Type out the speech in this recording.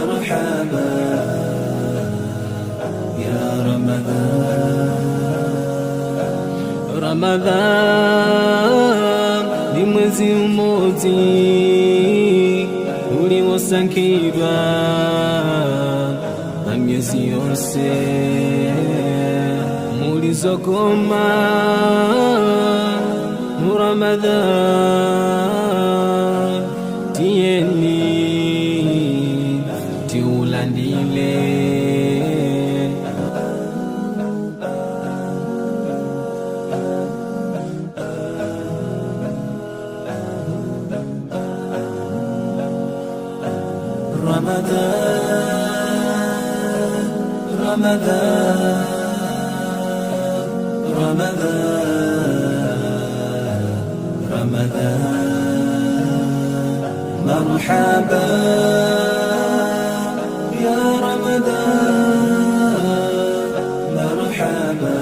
مرحبا يا Ramadhan ni mwezi mmoja uliosangirwa na miezi yose mulizogoma mu Ramadhan tieni tiulandile Ramadan, Ramadan, Ramadan, Ramadan. Marhaba ya Ramadan, marhaba